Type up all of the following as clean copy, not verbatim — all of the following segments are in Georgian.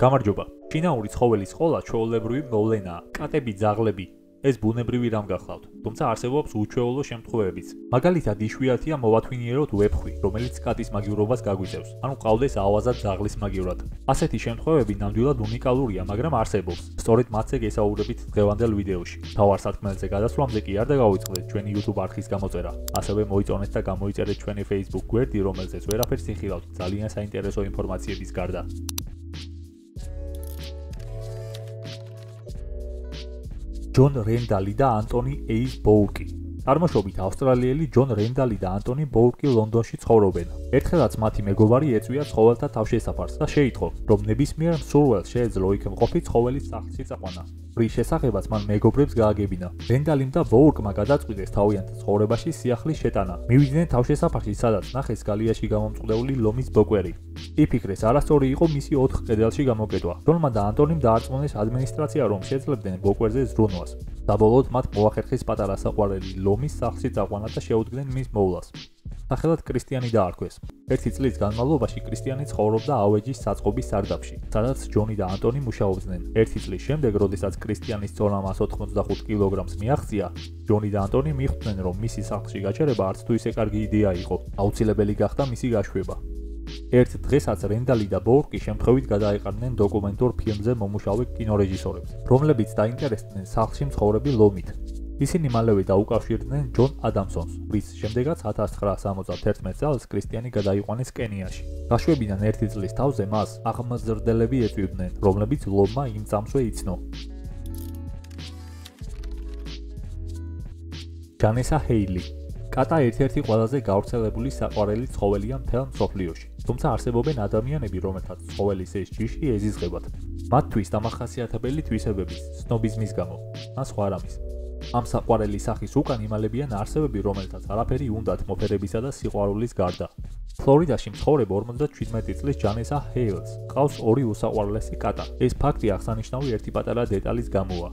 გამარჯობა. შინაური ცხოველის ყოლა ჩვეულებრივი მოვლენაა. კატები, ძაღლები, ეს ბუნებრივი რამ გახლავთ. თუმცა არსებობს უჩვეულო შემთხვევებიც. მაგალითად, იშვიათია მოვათვინიეროთ ვეფხვი, რომელიც კატის მაგივრობას გაგვიწევს, ანუ ყავდეს ავაზად ძაღლის მაგივრად. ასეთი შემთხვევები ნამდვილად უნიკალურია, მაგრამ არსებობს. სწორედ მათზე გესაუბრებით დღევანდელ ვიდეოში. მთავარ სათქმელზე გადასვლამდე კი არ დავიწყდეთ ჩვენი YouTube არხის გამოწერა. ასევე მოიწონეთ და გამოიწერეთ ჩვენი Facebook გვერდი, რომელზეც ვერაფერს იხილავთ ძალიან საინტერესო ინფორმაციების გარდა. ჯონ რენდალი და ანტონი ეის ბოურკი. წარმოშობით ავსტრალიელი ჯონ რენდალი და ანტონი ბოურკი ლონდონში ცხოვრობენ. ერთხელაც მათი მეგობარი ეწვია ცხოველთა თავშესაფარს და შეიტყო, რომ ნებისმიერ მსურველს შეეძლო იქ მყოფი ცხოველის სახლში წაყვანა. რის შესახებაც მან მეგობრებს გააგებინა. რენდალიმ და ბოურკმა გადაწყვიტეს თავიანთ ცხოვრებაში სიახლის შეტანა. მივიდნენ თავშესაფარში, სადაც ნახეს გალიაში გამომწყდეული ლომის ბოკვერი. იფიქრეს, არასწორი იყო მისი 4 კედელში გამოკეტვა. ჯონმა და ანტონიმ დაარწმუნეს ადმინისტრაცია, რომ შეძლებდნენ ბოკვერზე ზრუნვას. საბოლოოდ მათ მოახერხეს პატარა საყვარელი ლომის სახლში წაყვანა და შეუდგნენ მის მოვლას. სახელად კრისტიანი დაარქვეს. 1 წლის განმავლობაში კრისტიანი ცხოვრობდა ავეჯის საწყობის სარდაფში, სადაც ჯონი და ანტონი მუშაობდნენ. 1 წლის შემდეგ, როდესაც კრისტიანის წონა 185 კილოგრამს მიაღწია, ჯონი და ანტონი მიხვდნენ, რომ მისი სახლში გაჩერება არც თუ ისე კარგი იდეა იყო. აუცილებელი გახდა მისი გაშვება. ერთ დღესაც რენდალი და ბოურკი შემთხვევით გადაეყარნენ დოკუმენტურ ფილმზე მომუშავე კინორეჟისორებს, რომლებიც დაინტერესდნენ სახლში მცხოვრები ლომით. ისინი მალევე დაუკავშირდნენ ჯონ ადამსონს, რის შემდეგაც 1971 წელს კრისტიანი გადაიყვანეს კენიაში. გაშვებიდან 1 წლის თავზე მას აღმზრდელები ეწვივდნენ, რომლებიც ლომმა იმ წამსვე იცნო. ჯანესა ჰეილი. კატა ერთ-ერთი ყველაზე გავრცელებული საყვარელი ცხოველია მთელ მსოფლიოში. თუმცა არსებობენ ადამიანები, რომელთაც ცხოველის ეს ჯიში ეზიზღებათ. მათთვის დამახასიათებელი თვისებების, სნობიზმის გამო, ან სხვა რამის. ამ საყვარელი სახის უკან იმალებიან არსებები, რომელთაც არაფერი უნდათ მოფერებისა და სიყვარულის გარდა. ფლორიდაში მცხოვრებ 57 წლის ჯანესა ჰეილს ყავს 2 უსაყვარლესი კატა. ეს ფაქტი აღსანიშნავი ერთი პატარა დეტალის გამოა.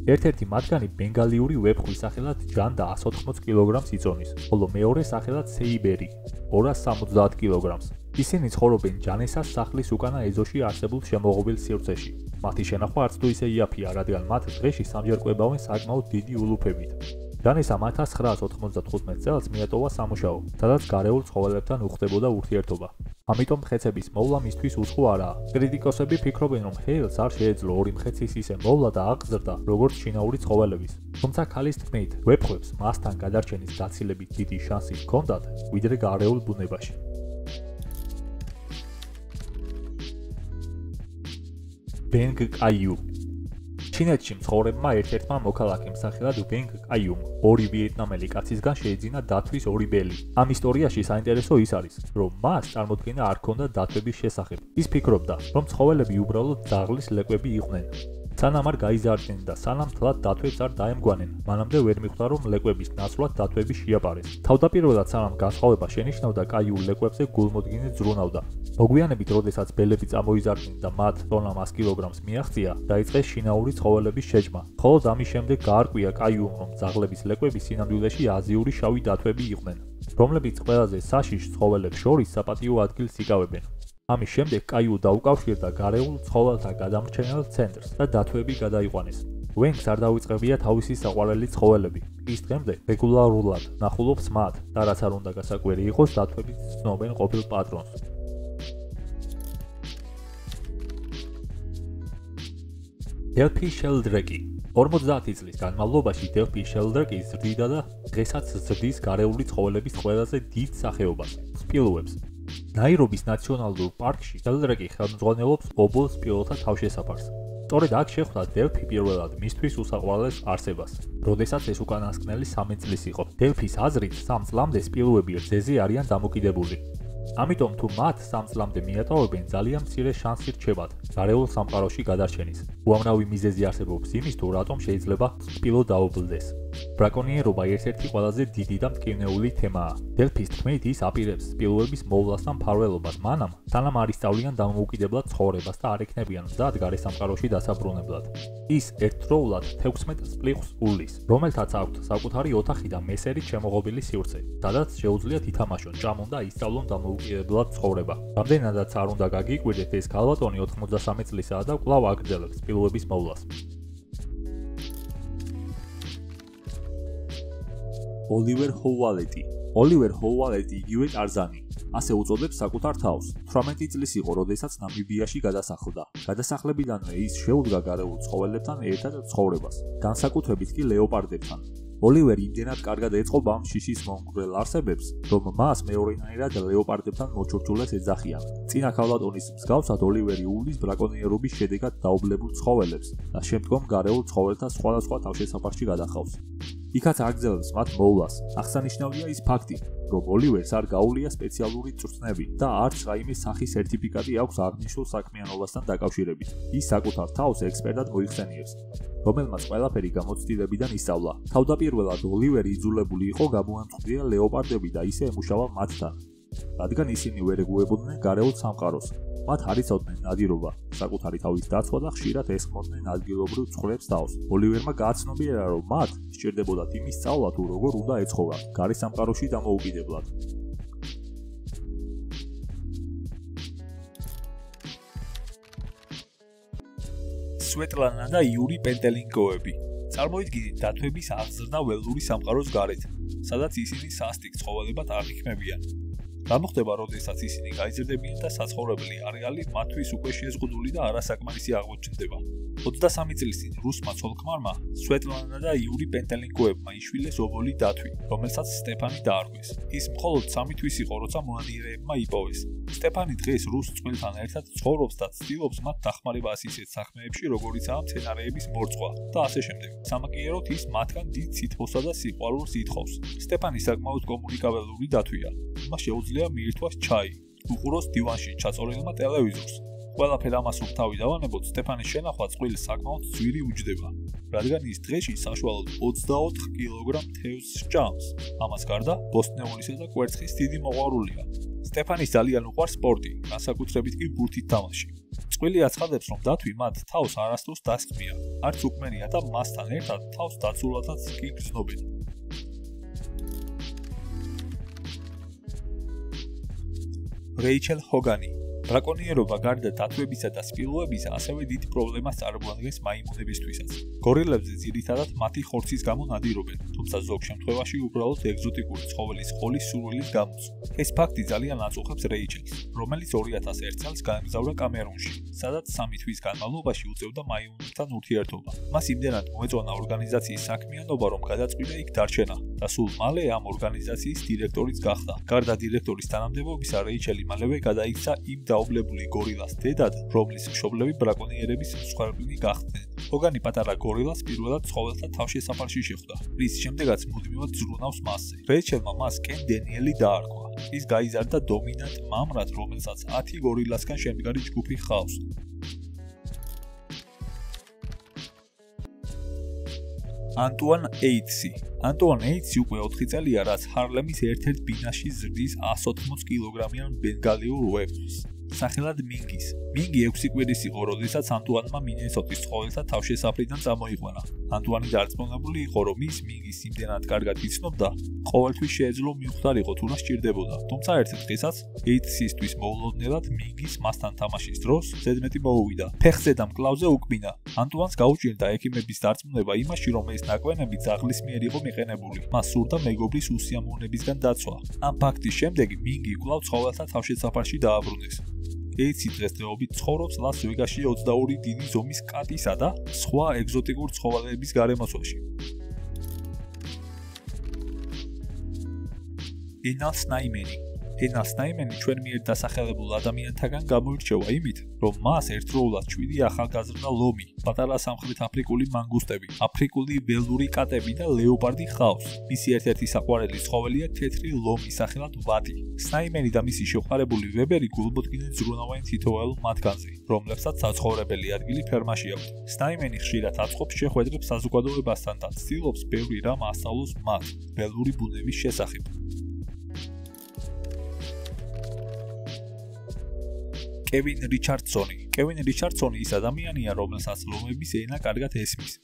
ერთ-ერთი მათგანი ბენგალიური ვეფხვი სახელად ჯან და 180 კილოგრამს იწონის, ხოლო მეორე სახელად სეიბერი 270 კილოგრამს. ისინი ცხოვრობენ ჯანესას სახლის უკანა ეზოში არსებულ შემოღობილ სივრცეში. მათი შენახვა არც თუ ისე იაფია, რადგან მათ დღეში სამჯერ კვებავენ საკმაოდ დიდი ულუფებით. ჯანესამ 1995 წელს მიატოვა სამუშაო, სადაც გარეულ ცხოველებთან უხდებოდა ურთიერთობა. ამიტომ მხეცების მოვლა მისთვის უცხო არაა. კრიტიკოსები ფიქრობენ, რომ ჰეილს არ შეეძლო 2 მხეცის ისე მოვლა და აღზრდა, როგორც შინაური ცხოველების. თუმცა ქალის თქმით, ვეფხვებს მასთან გადარჩენის გაცილებით დიდი შანსი ჰქონდათ, ვიდრე გარეულ ბუნებაში. ბენგ კაიუ. ჩინეთში მცხოვრებმა ერთ-ერთმა მოქალაქემ სახელად ბენგ კაიუმ 2 ვიეტნამელი კაცისგან შეეძინა დათვის 2 ბელი. ამ ისტორიაში საინტერესო ის არის, რომ მას წარმოდგენა არ ჰქონდა დათვების შესახებ. ის ფიქრობდა, რომ ცხოველები უბრალოდ ძაღლის ლეკვები იყვნენ. სანამ არ გაიზარდნენ და სანამ თლად დათვებს არ დაემგვანენ, მანამდე ვერ მიხვდა, რომ ლეკვების ნაცვლად დათვები შეაპარეს. თავდაპირველად სანამ განსხვავება შენიშნავდა, კაიუ ლეკვებზე გულმოდგინედ ზრუნავდა. მოგვიანებით, როდესაც ბელები წამოიზარდნენ და მათ ტონა 100 კილოგრამს მიაღწია, დაიწყეს შინაური ცხოველების შეჭმა. ხოლო ამის შემდეგ გაარკვია კაიუმ, რომ ძაღლების ლეკვები სინამდვილეში აზიური შავი დათვები იყვნენ, რომლებიც ყველაზე საშიშ ცხოველებს შორის საპატიო ადგილს იკავებენ. ამის შემდეგ კაიუ დაუკავშირდა გარეულ ცხოველთა გადამრჩენელ ცენტრს და დათვები გადაიყვანეს. ვენგს არ დაუწყებია თავისი საყვარელი ცხოველები. ის დღემდე რეგულარულად ნახულობს მათ და რაც არ უნდა გასაკვირი იყოს, დათვებით ცნობენ ყოფილ პატრონს. დელფი შელდრეკი. 50 წლის განმავლობაში დელფი შელდრეკი ზრდიდა და დღესაც ზრდის გარეული ცხოველების ყველაზე დიდ სახეობას სპილოებს. ნაირობის ნაციონალურ პარკში შელდრეკი ხელმძღვანელობს ობოლ სპილოთა თავშესაფარს. სწორედ აქ შეხვდა დელფი პირველად მისთვის უსაყვარლეს არსებას, როდესაც ეს უკანასკნელი 3 წლის იყო. დელფის აზრით 3 წლამდე სპილოები რძეზე არიან დამოკიდებული. ამიტომ თუ მათ 3 წლამდე მიატოვებენ, ძალიან მცირე შანსი რჩებათ გარეულ სამყაროში გადარჩენის. უამრავი მიზეზი არსებობს იმის, თუ რატომ შეიძლება სპილო დაობლდეს. ბრაკონიერობა ერთ-ერთი ყველაზე დიდი და მტკივნეული თემაა. დელფის თქმით, ის აპირებს სპილოების მოვლას და მფარველობას მანამ, სანამ არ ისწავლიან დამოუკიდებლად ცხოვრებას და არ ექნებიან მზად გარე სამყაროში დასაბრუნებლად. ის ერთდროულად 16 სპლიხვს უვლის, რომელთაც აქვთ საკუთარი ოთახი და მესერით შემოღობილი სივრცე, სადაც შეუძლიათ ითამაშონ, ჭამონ და ისწავლონ დამოუკიდებლად ცხოვრება. რამდენადაც არ უნდა გაგიკვირდეთ, ეს ქალბატონი 93 წლისაა და კვლავ აგრძელებს სპილოების მოვლას. ოლივერ ჰოუალეტი. ოლივერ ჰოუალეტი იგივე ტარზანი. ასე უწოდებს საკუთარ თავს. 18 წლის იყო, როდესაც ნამიბიაში გადასახლდა. გადასახლებიდანვე ის შეუდგა გარეულ ცხოველებთან ერთად ცხოვრებას, განსაკუთრებით კი ლეოპარდებთან. ოლივერი იმდენად კარგად ეწყობა ამ შიშის მომგვრელ არსებებს, რომ მას მეორენაირად ლეოპარდებთან მოჩურჩულეს ეძახიან. წინა ქალბატონის მსგავსად ოლივერი უვლის ბრაკონიერობის შედეგად დაობლებულ ცხოველებს და შემდგომ გარეულ ცხოველთა სხვადასხვა თავშესაფარში გადახავს. იქაც აგრძელებს მათ მოვლას. აღსანიშნავია ის ფაქტი, რომ ოლივერს არ გაუვლია სპეციალური წვრთნები და არც რაიმე სახის სერტიფიკატი აქვს აღნიშნულ საქმიანობასთან დაკავშირებით. ის საკუთარ თავს ექსპერტად მოიხსენიებს, რომელმაც ყველაფერი გამოცდილებიდან ისწავლა. თავდაპირველად ოლივერი იძულებული იყო გამოამწყვდია ლეოპარდები და ისე ემუშავა მათთან, რადგან ისინი ვერ ეგუებოდნენ გარეულ სამყაროს. მათ არ იცოდნენ ნადირობა, საკუთარი თავის დაცვა და ხშირად ესხმოდნენ ადგილობრივ ცხრებს თავს. ოლივერმა გააცნობიერა, რომ მათ სჭირდებოდათ იმის სწავლა თუ როგორ უნდა ეცხოვრათ გარე სამყაროში დამოუკიდებლად. სვეტლანა და იური პენტელინკოები. წარმოიდგინეთ დათვების აღზრდა ველური სამყაროს გარეთ, სადაც ისინი სასტიკ ცხოველებად აღიქმებიან. რა მოხდება, როდესაც ისინი გაიზრდებიან და საცხოვრებელი არეალი მათთვის უკვე შეზღუდული და არასაკმარისი აღმოჩნდება. 23 წლის წინ რუსმა ცოლ-ქმარმა სვეტლანა და იური პენტელინკოებმა იშვილეს ობოლი დათვი, რომელსაც სტეფანი დაარქვეს. ის მხოლოდ 3 თვის იყო, როცა მონადირეებმა იპოვეს. სტეფანი დღეს რუს წყვილთან ერთად ცხოვრობს და ცდილობს მათ დახმარებას ისეთ საქმეებში, როგორიცაა მცენარეების მორწყვა და ასე შემდეგ. სამაგიეროდ ის მათგან დიდ სითბოსა და სიყვარულს ითხოვს. სტეფანი საკმაოდ კომუნიკაბელური დათვია. მას შეუძლია მიირთვას ჩაი, უყუროს დივანში ჩაწოლილმა ტელევიზორს. ყველაფერ ამას უკთავი დავანებოთ, სტეფანის შენახვა წყვილს საკმაოდ ძვირი უჯდება, რადგან ის დღეში საშუალოდ 24 კილოგრამ თევზს ჭამს. ამას გარდა, ბოსტნეულისა და კვერცხის დიდი მოყვარულია. სტეფანის ძალიან უყვარს სპორტი, განსაკუთრებით კი ბურთით თამაში. წყვილი აცხადებს, რომ დათვი მათ თავს არასდროს დასხმია, არც უკმენია და მასთან ერთად თავს დაცულადაც კი გრძნობენ. რეიჩელ ჰოგანი. ბრაკონიერობა გარდა დათვებისა და სპილოებისა ასევე დიდ პრობლემას წარმოადგენს მაიმუნებისთვისაც. გორილებზე ძირითადად მათი ხორცის გამო ნადირობენ, თუმცა ზოგ შემთხვევაში უბრალოდ ეგზოტიკური ცხოველის ხოლის სურვილის გამოც. ეს ფაქტი ძალიან აწუხებს რეიჩელს, რომელიც 2001 წელს გაემგზავრა კამერუნში, სადაც 3 თვის განმავლობაში უწევდა მაიმუნებთან ურთიერთობა. მას იმდენად მოეწონა ორგანიზაციის საქმიანობა, რომ გადაწყვიტა იქ დარჩენა და სულ მალე ამ ორგანიზაციის დირექტორიც გახდა. გარდა დირექტორის თანამდებობისა, რეიჩელი მალევე გადაიქცა იმ დაობლებული გორილას დედად, რომლის მშობლები ბრაკონიერების მსხვერპლი გახდნენ. ჰოგანი პატარა გორილას პირველად ცხოველთა თავშესაფარში შეხვდა, რის შემდეგაც მუდმივად ზრუნავს მასზე. რეიჩელმა მას კენ დენიელი დაარქვა. ის გაიზარდა დომინანტ მამრად, რომელსაც 10 გორილასგან შემდგარი ჯგუფი ჰყავს. ანტუან ეიტსი. ანტუან ეიტსი უკვე 4 წელია, რაც ჰარლემის ერთ-ერთ ბინაში ზრდის 180 კილოგრამიან ბენგალიურ ვეფხვს. სახელად მინგის. მინგი 6 კვირის იყო, როდესაც ანტუანმა მინესოტის ცხოველთა თავშესაფრიდან წამოიყვანა. ანტუანი დარწმუნებული იყო, რომ ის მინგის იმდენად კარგად იცნობდა, ყოველთვის შეეძლო მიხვდარიყო თუ რა სჭირდებოდა. თუმცა ერთ დღესაც ეიტსისთვის მოულოდნელად მინგის მასთან თამაშის დროს ზედმეტი მოუვიდა. ფეხზე და მკლავზე უკბინა. ანტუანს გაუჭირდა ექიმების დარწმუნება იმაში, რომ ეს ნაკვენები ძაღლის მიერ იყო მიყენებული. მას სურდა მეგობრის უსიამოვნებისგან დაცვა. ამ ფაქტის შემდეგ მინგი კვლავ ცხოველთა თავშესაფარში დააბრუნეს. ეიტსი დღესდღეობით ცხოვრობს ლას-ვეგასში 22 დიდი ზომის კატისა და სხვა ეგზოტიკურ ცხოველების გარემოცვაში. ენა სნაიმენი. ენა სნაიმენი ჩვენ მიერ დასახელებულ ადამიანთაგან გამოირჩევა იმით, რომ მას ერთდროულად 7 ახალგაზრდა ლომი, პატარა სამხრეთ აფრიკული მანგუსტები, აფრიკული ველური კატები და ლეოპარდი ჰყავს. მისი ერთ-ერთი საყვარელი ცხოველია თეთრი ლომი სახელად ვატი. სნაიმენი და მისი შეყვარებული ვებერი გულმოდგინე ზრუნავენ თითოეულ მათგანზე, რომლებსაც საცხოვრებელი ადგილი ფერმაში აქვთ. სნაიმენი ხშირად აწყობს შეხვედრებს საზოგადოებასთან და ცდილობს ბევრი რამ ასწავლოს მათ ველური ბუნების შესახებ. კევინ რიჩარდსონი ის ადამიანია, რომელსაც ლომების ენა კარგად ესმის.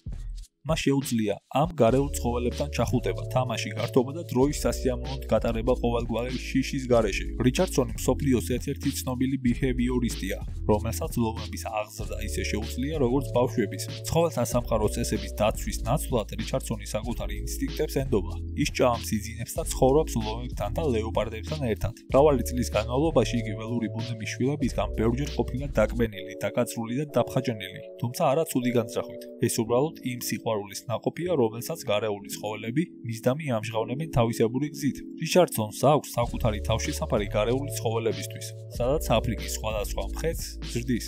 მას შეუძლია ამ გარეულ ცხოველებთან ჩახუტება, თამაში გართობა და დროის სასიამოვნოდ გატარება ყოველგვარი შიშის გარეშე. რიჩარდსონი მსოფლიოს ერთ-ერთი ცნობილი ბიჰევიორისტია, რომელსაც ლომების აღზრდა ისე შეუძლია, როგორც ბავშვების. ცხოველთა სამყარო წესების დაცვის ნაცვლად რიჩარდსონი საკუთარ ინსტინქტებს ენდობა. ის ჭამს, იძინებს და ცხოვრობს ლომებთან და ლეოპარდებთან ერთად. მრავალი წლის განმავლობაში იგი ველური ბუნების შვილებისგან ბევრჯერ ყოფილა დაკბენილი, დაკაცრული და დაფხაჭნილი, თუმცა არა ცუდი განზრახვით. ეს უბრალოდ იმ სიყვარულის ნაყოფია, რომელსაც გარეული ცხოველები მისდამი ამჟღავნებენ თავისებური გზით. რიჩარდსონს აქვს საკუთარი თავშესაფარი გარეული ცხოველებისთვის, სადაც აფრიკის სხვადასხვა მხეც ზრდის.